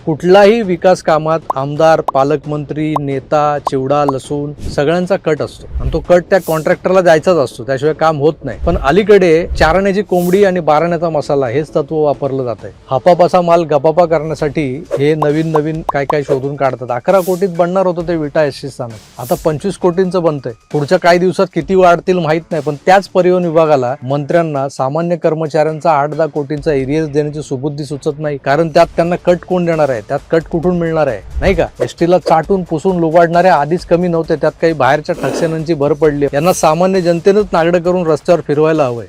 कुठलाही विकास कामात आमदार, पालकमंत्री, नेता, चिवडा, लसूण सगळ्यांचा कट असतो आणि तो कट त्या कॉन्ट्रॅक्टरला द्यायचाच असतो, त्याशिवाय काम होत नाही. पण अलीकडे चारण्याची कोंबडी आणि बाराण्याचा मसाला हेच तत्व वापरलं जात आहे. हापापाचा माल गपापा करण्यासाठी हे नवीन काय काय शोधून काढतात. 11 कोटीत बनणार होतं ते विटा एसटी स्थानक, आता 25 कोटींचं बनतंय. पुढच्या काही दिवसात किती वाढतील माहित नाही, पण त्याच परिवहन विभागाला, मंत्र्यांना, सामान्य कर्मचाऱ्यांचा 8-10 कोटींचा एरियस देण्याची सुबुद्धी सुचत नाही. कारण त्यात त्यांना कट कोण देणार आहे, त्यात कट कुठून मिळणार आहे, नाही का? एसटीला चाटून पुसून लुबाडणाऱ्या आधीच कमी नव्हते, त्यात काही बाहेरच्या ठकसेनांची भर पडली. यांना सामान्य जनतेनंच नागडं करून रस्त्यावर फिरवायला हवंय.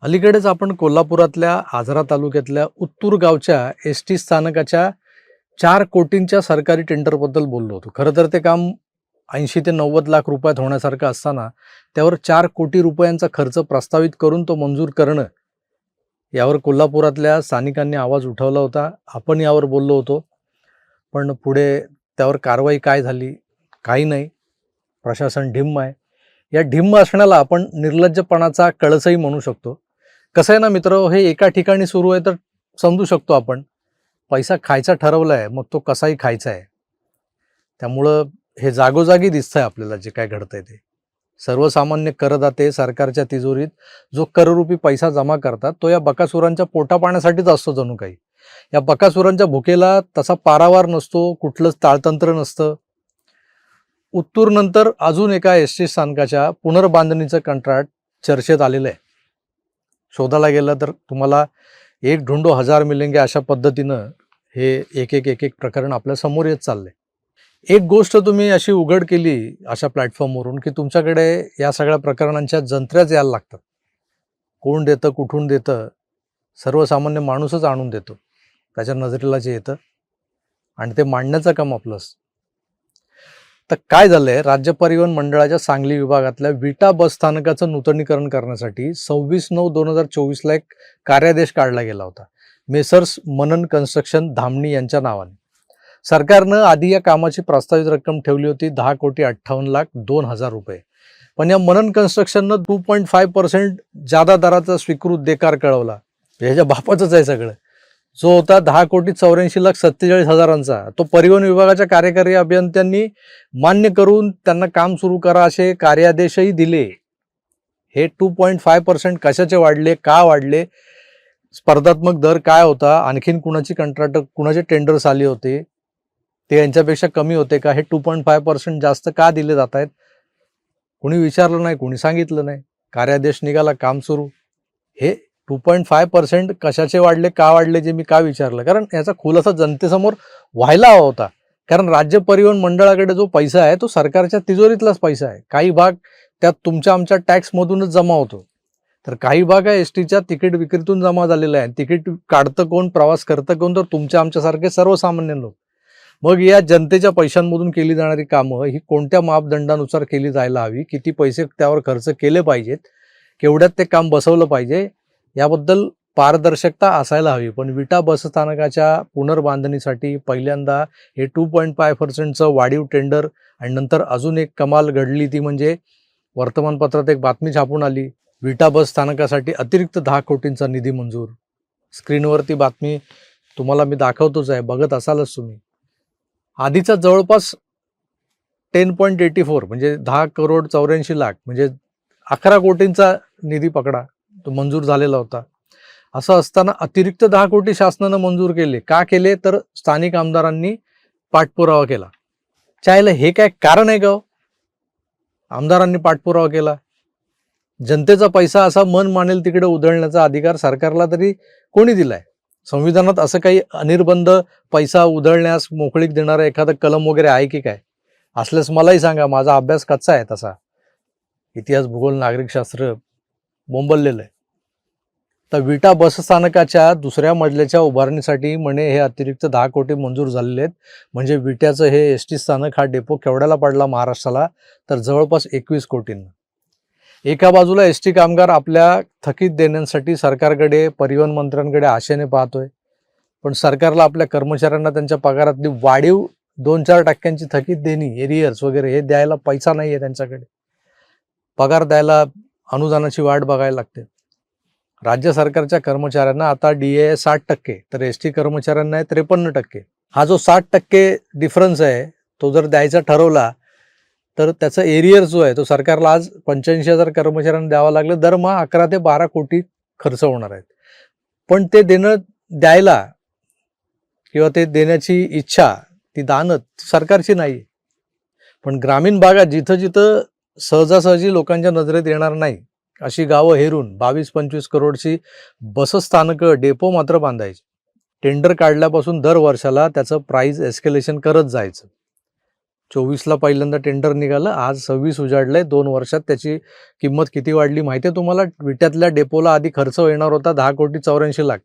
अलीकडेच आपण कोल्हापुरातल्या आजरा तालुक्यातल्या उत्तूर गावच्या एसटी स्थानकाच्या 4 कोटींच्या सरकारी टेंडरबद्दल बोललो होतो. खरं तर ते काम 80 ते 90 लाख रुपयात होण्यासारखं असताना त्यावर 4 कोटी रुपयांचा खर्च प्रस्तावित करून तो मंजूर करणं, यावर कोल्हापुरातल्या स्थानिकांनी आवाज उठवला होता. आपण यावर बोललो होतो, पण पुढे त्यावर कारवाई काय झाली, काही नाही. प्रशासन ढिम्म आहे. या ढिम्म असण्याला आपण निर्लज्जपणाचा कळसही म्हणू शकतो. कसं आहे ना मित्र, हे एका ठिकाणी सुरू आहे तर समजू शकतो आपण. पैसा खायचा ठरवला आहे, मग तो कसाही खायचा आहे. त्यामुळं हे जागोजागी दिसतंय आपल्याला जे काय घडतंय ते. सर्वसामान्य करदाते सरकारच्या तिजोरीत जो कररूपी पैसा जमा करतात, तो या बकासुरांच्या पोटापाण्यासाठीच असतो जणू काही. या बकासुरांच्या भुकेला तसा पारावार नसतो, कुठलंच ताळतंत्र नसतं. उत्तूर नंतर अजून एका एसटी स्थानकाच्या पुनर्बांधणीचं कंत्राट चर्चेत आलेलं आहे. शोधायला गेलं तर तुम्हाला एक ढूंढो हजार मिलेंगे अशा पद्धतीनं हे एक प्रकरण आपल्या समोर येत चाललंय. एक गोष्ट तुम्ही अशी उघड केली अशा प्लॅटफॉर्मवरून की तुमच्याकडे या सगळ्या प्रकरणांच्या जंत्र्याच यायला लागतात. कोण देतं, कुठून देतं, सर्वसामान्य माणूसच आणून देतो त्याच्या नजरेला जे येतं, आणि ते मांडण्याचं काम आपलं असतं. तर काय झालंय, राज्य परिवहन मंडळाच्या सांगली विभागातल्या विटा बस स्थानकाचं नूतनीकरण करण्यासाठी 26/9/2024 एक कार्यादेश काढला गेला होता, मेसर्स मनन कन्स्ट्रक्शन धामणी यांच्या नावाने. सरकारनं आधी या कामाची प्रस्तावित रक्कम ठेवली होती 10,58,02,000 रुपये. पण या मनन कन्स्ट्रक्शननं 2.5% जादा दराचा स्वीकृत देकार कळवला. ह्याच्या बापाचंच आहे सगळं. जो होता 10,47,47,000 तो परिवहन विभागाच्या कार्यकारी अभियंत्यांनी मान्य करून त्यांना काम सुरू करा असे कार्यादेशही दिले. हे 2.5% कशाचे वाढले, का वाढले, स्पर्धात्मक दर काय होता, आणखीन कुणाची कंत्राट, कुणाचे टेंडर्स आले होते, ते यांच्यापेक्षा कमी होते का, हे 2.5% जास्त का दिले जात आहेत, कोणी विचारलं नाही, कोणी सांगितलं नाही. कार्यादेश निघाला, काम सुरू. हे 2.5% कशाचे वाढले, का वाढले, जे मी का विचारलं, कारण याचा खुलासा जनतेसमोर व्हायला हवा होता. कारण राज्य परिवहन मंडळाकडे जो पैसा आहे तो सरकारच्या तिजोरीतलाच पैसा आहे. काही भाग त्यात तुमच्या आमच्या टॅक्समधूनच जमा होतो, तर काही भाग आहे एसटीच्या तिकीट विक्रीतून जमा झालेला आहे. तिकीट काढतं कोण, प्रवास करतं कोण, तर तुमच्या आमच्यासारखे सर्वसामान्य लोक. मग या जनतेच्या पैशांमधून केली जाणारी कामं ही कोणत्या मापदंडानुसार केली जायला हवी, किती पैसे त्यावर खर्च केले पाहिजेत, केवढ्यात ते काम बसवलं पाहिजे, याबद्दल पारदर्शकता असायला हवी. पण विटा बसस्थानकाच्या पुनर्बांधणीसाठी पहिल्यांदा हे 2.5%चं वाढीव टेंडर, आणि नंतर अजून एक कमाल घडली, ती म्हणजे वर्तमानपत्रात एक बातमी छापून आली, विटा बस स्थानकासाठी अतिरिक्त 10 कोटींचा निधी मंजूर. स्क्रीनवरती बातमी तुम्हाला मी दाखवतोच आहे, बघत असालच तुम्ही. आधीचा जवळपास 10.84 म्हणजे 10,84,00,000 म्हणजे 11 कोटींचा निधी पकडा, तो मंजूर झालेला होता. असं असताना अतिरिक्त 10 कोटी शासनानं मंजूर केले. का केले, तर स्थानिक आमदारांनी पाठपुरावा केला. चायला हे काय कारण आहे का? आमदारांनी पाठपुरावा केला. जनतेचा पैसा असा मन मानेल तिकडे उधळण्याचा अधिकार सरकारला तरी कोणी दिलाय? संविधानात असं काही अनिर्बंध पैसा उधळण्यास मोकळीक देणारं एखादं कलम वगैरे आहे की काय? असल्यास मलाही सांगा, माझा अभ्यास कच्चा आहे तसा. इतिहास, भूगोल, नागरिकशास्त्र बोंबललेलं आहे. तर विटा बसस्थानकाच्या दुसऱ्या मजल्याच्या उभारणीसाठी म्हणे हे अतिरिक्त 10 कोटी मंजूर झालेले आहेत. म्हणजे विट्याचं हे एसटी स्थानक, हा डेपो केवढ्याला पडला महाराष्ट्राला, तर जवळपास 21 कोटींना. एका बाजूला एसटी कामगार आपल्या थकीत देण्यांसाठी सरकारकडे, परिवहन मंत्र्यांकडे आशेने पाहतोय, पण सरकारला आपल्या कर्मचाऱ्यांना त्यांच्या पगारातली वाढीव 2-4% थकीत देणी, एरियर्स वगैरे हे द्यायला पैसा नाही आहे त्यांच्याकडे. पगार द्यायला अनुदानाची वाट बघायला लागते. राज्य सरकारच्या कर्मचाऱ्यांना आता DA 60%, तर ST कर्मचाऱ्यांना आहे 53%. हा जो 60% डिफरन्स आहे तो जर द्यायचा ठरवला तर त्याचा एरियर जो आहे तो सरकारला आज 85,000 कर्मचाऱ्यांना द्यावा लागलं. दरमहा 11 ते 12 कोटी खर्च होणार आहेत. पण ते द्यायला किंवा ते देण्याची इच्छा, ती दानत सरकारची नाही. पण ग्रामीण भागात जिथं जिथं सहजासहजी लोकांच्या नजरेत येणार नाही अशी गावं हेरून 22-25 करोडची बसस्थानकं, डेपो मात्र बांधायची. टेंडर काढल्यापासून दर वर्षाला त्याचं प्राइस एस्केलेशन करत जायचं. 24ला पहिल्यांदा टेंडर निघालं, आज 26 उजाडलंय. 2 वर्षात त्याची किंमत किती वाढली माहिती आहे तुम्हाला? विट्यातल्या डेपोला आधी खर्च येणार होता 10,84,00,000,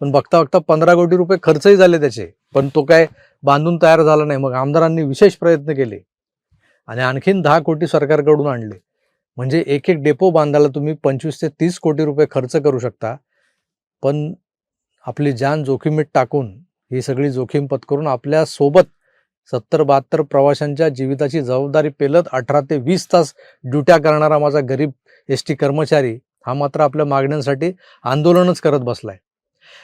पण बघता बघता 15 कोटी रुपये खर्चही झाले त्याचे, पण तो काय बांधून तयार झाला नाही. मग आमदारांनी विशेष प्रयत्न केले आणि आणखीन 10 कोटी सरकारकडून आणले. म्हणजे एक एक डेपो बांधायला तुम्ही 25 ते 30 कोटी रुपये खर्च करू शकता. पण आपली जान जोखीमीत टाकून, ही सगळी जोखीम पत्करून आपल्या सोबत 70-72 प्रवाशांच्या जीविताची जबाबदारी पेलत 18 ते 20 तास ड्युट्या करणारा माझा गरीब ST कर्मचारी हा मात्र आपल्या मागण्यांसाठी आंदोलनच करत बसलाय.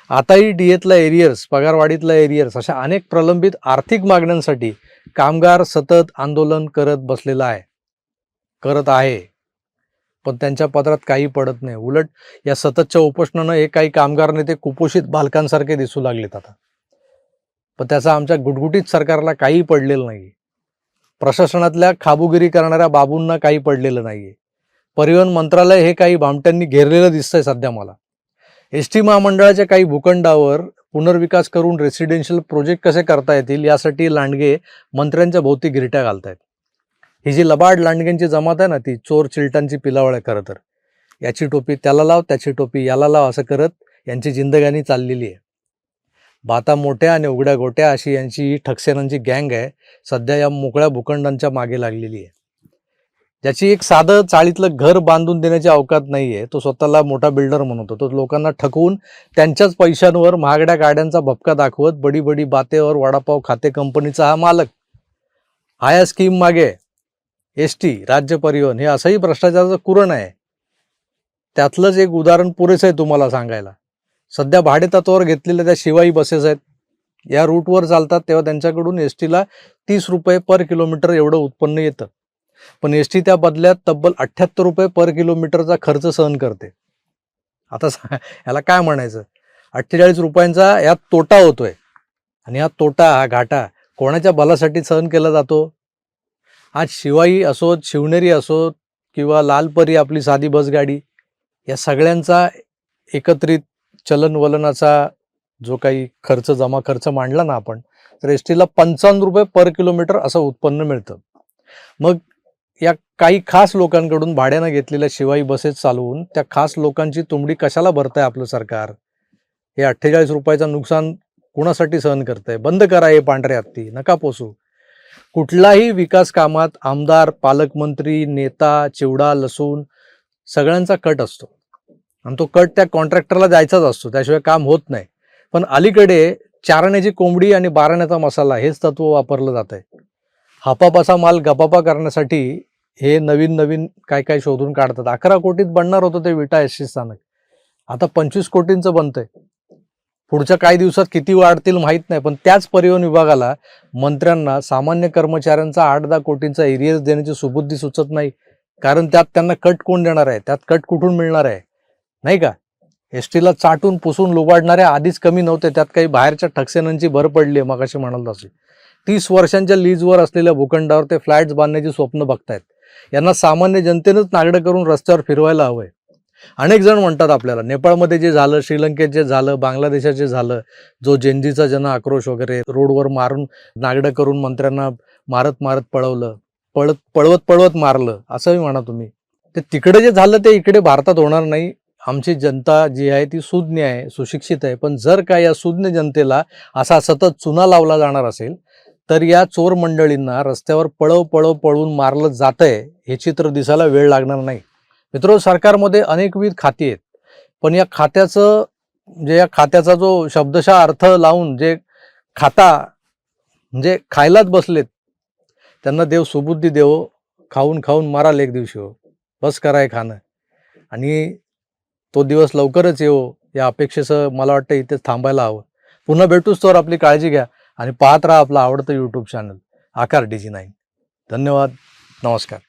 आताही DAतला एरियर्स, पगारवाढीतला एरियर्स, अशा अनेक प्रलंबित आर्थिक मागण्यांसाठी कामगार सतत आंदोलन करत आहे. पण त्यांच्या पदरात काही पडत नाही. उलट या सततच्या उपोषणानं हे काही कामगार नेते कुपोषित बालकांसारखे दिसू लागलेत आता. पण त्याचा आमच्या गुटगुटीत सरकारला काही पडलेलं नाही. प्रशासनातल्या खाबुगिरी करणाऱ्या बाबूंना काही पडलेलं नाहीये. परिवहन मंत्रालय हे काही भामट्यांनी घेरलेलं दिसतंय सध्या मला. ST महामंडळाच्या काही भूखंडावर पुनर्विकास करून रेसिडेन्शियल प्रोजेक्ट कसे करता येतील यासाठी लांडगे मंत्र्यांच्या भोवती गिरट्या घालतायत. ही जी लबाड लांडग्यांची जमात आहे ना, ती चोर चिलटांची पिलावळ आहे खरं तर. याची टोपी त्याला लाव, त्याची टोपी याला लाव, असं करत यांची जिंदगानी चाललेली आहे. बाता मोठ्या आणि उघड्या गोट्या अशी यांची ठकसेनांची गँग आहे सध्या या मोकळ्या भूखंडांच्या मागे लागलेली आहे. ज्याची एक साधं चाळीतलं घर बांधून देण्याची अवकात नाहीये, तो स्वतःला मोठा बिल्डर म्हणतो. तो लोकांना ठकवून त्यांच्याच पैशांवर महागड्या गाड्यांचा भपका दाखवत बडी बडी बातेवर वडापाव खाते कंपनीचा हा मालक. हा या स्कीम मागे ST, राज्य परिवहन हे असंही भ्रष्टाचाराचं कुरण आहे. त्यातलंच एक उदाहरण पुरेसं आहे तुम्हाला सांगायला. सध्या भाडे तत्वावर घेतलेल्या त्या शिवाई बसेस आहेत, या रूटवर चालतात तेव्हा त्यांच्याकडून STला 30 रुपये पर किलोमीटर एवढं उत्पन्न येतं. पण ST त्या बदल्यात तब्बल 78 रुपये पर किलोमीटरचा खर्च सहन करते. आता याला काय म्हणायचं? 48 रुपयांचा यात तोटा होतोय. आणि हा तोटा, हा घाटा कोणाच्या भल्यासाठी सहन केला जातो? आज शिवाई असोत, शिवनेरी असोत किंवा लालपरी आपली साधी बस गाडी, या सगळ्यांचा एकत्रित चलनवलनाचा जो काही जमा खर्च मांडला ना आपण, तर STला 55 रुपये पर किलोमीटर असं उत्पन्न मिळतं. मग या काही खास लोकांकडून भाड्यानं घेतलेल्या शिवाई बसेस चालवून त्या खास लोकांची तुंबडी कशाला भरताय आपलं सरकार? हे 48 रुपयाचं नुकसान कुणासाठी सहन करतंय? बंद करा हे पांढरे हत्ती, नका पोसू. कुठलाही विकास कामात आमदार, पालकमंत्री, नेता, चिवडा, लसूण सगळ्यांचा कट असतो आणि तो कट त्या कॉन्ट्रॅक्टरला द्यायचाच असतो, त्याशिवाय काम होत नाही. पण अलीकडे चारण्याची कोंबडी आणि बारण्याचा मसाला हेच तत्व वापरलं जात आहे. हापापाचा माल गपापा करण्यासाठी हे नवीन नवीन काय काय शोधून काढतात. 11 कोटीत बनणार होतं ते विटा ST स्थानक, आता 25 कोटींचं बनतंय. पुढच्या काही दिवसात किती वाढतील माहीत नाही. पण त्याच परिवहन विभागाला, मंत्र्यांना सामान्य कर्मचाऱ्यांचा 8-10 कोटींचा एरियर्स देण्याची सुबुद्धी सुचत नाही. कारण त्यात त्यांना कट कोण देणार आहे? त्यात कट कुठून मिळणार आहे? नाही का? STला चाटून पुसून लुबाडणाऱ्या आधीच कमी नव्हते, त्यात काही बाहेरच्या ठकसेनांची भर पडली आहे. मग अशी म्हणाल तशी 30 वर्षांच्या लीजवर असलेल्या भूखंडावर ते फ्लॅट्स बांधण्याची स्वप्न बघतायत. यांना सामान्य जनतेनंच नागडं करून रस्त्यावर फिरवायला हवंय. अनेक जण म्हणतात आपल्याला, नेपाळमध्ये जे झालं, श्रीलंकेत जे झालं, बांगलादेशात जे झालं, जो जेनजीचा जन आक्रोश वगैरे रोडवर मारून नागडं करून मंत्र्यांना मारत मारत पळवत मारलं, असंही म्हणा तुम्ही. ते तिकडे जे झालं ते इकडे भारतात होणार नाही. आमची जनता जी आहे ती सुज्ञ आहे, सुशिक्षित आहे. पण जर का या सुज्ञ जनतेला असा सतत चुना लावला जाणार असेल तर या चोर मंडळींना रस्त्यावर पळवून मारलं जातंय हे चित्र दिसायला वेळ लागणार नाही. मित्र, सरकारमध्ये अनेकविध खाती आहेत, पण या खात्याचा जो शब्दशः अर्थ लावून जे खाता म्हणजे खायलाच बसलेत, त्यांना देव सुबुद्धी देवो, खाऊन माराल एक दिवशी हो. बस कराय खाणं. आणि तो दिवस लवकरच येवो या अपेक्षेसह मला वाटतं इथेच थांबायला हवं. पुन्हा भेटूच तर आपली काळजी घ्या आणि पाहत राहा आपलं आवडतं यूट्यूब चॅनल आकार DG9. धन्यवाद. नमस्कार.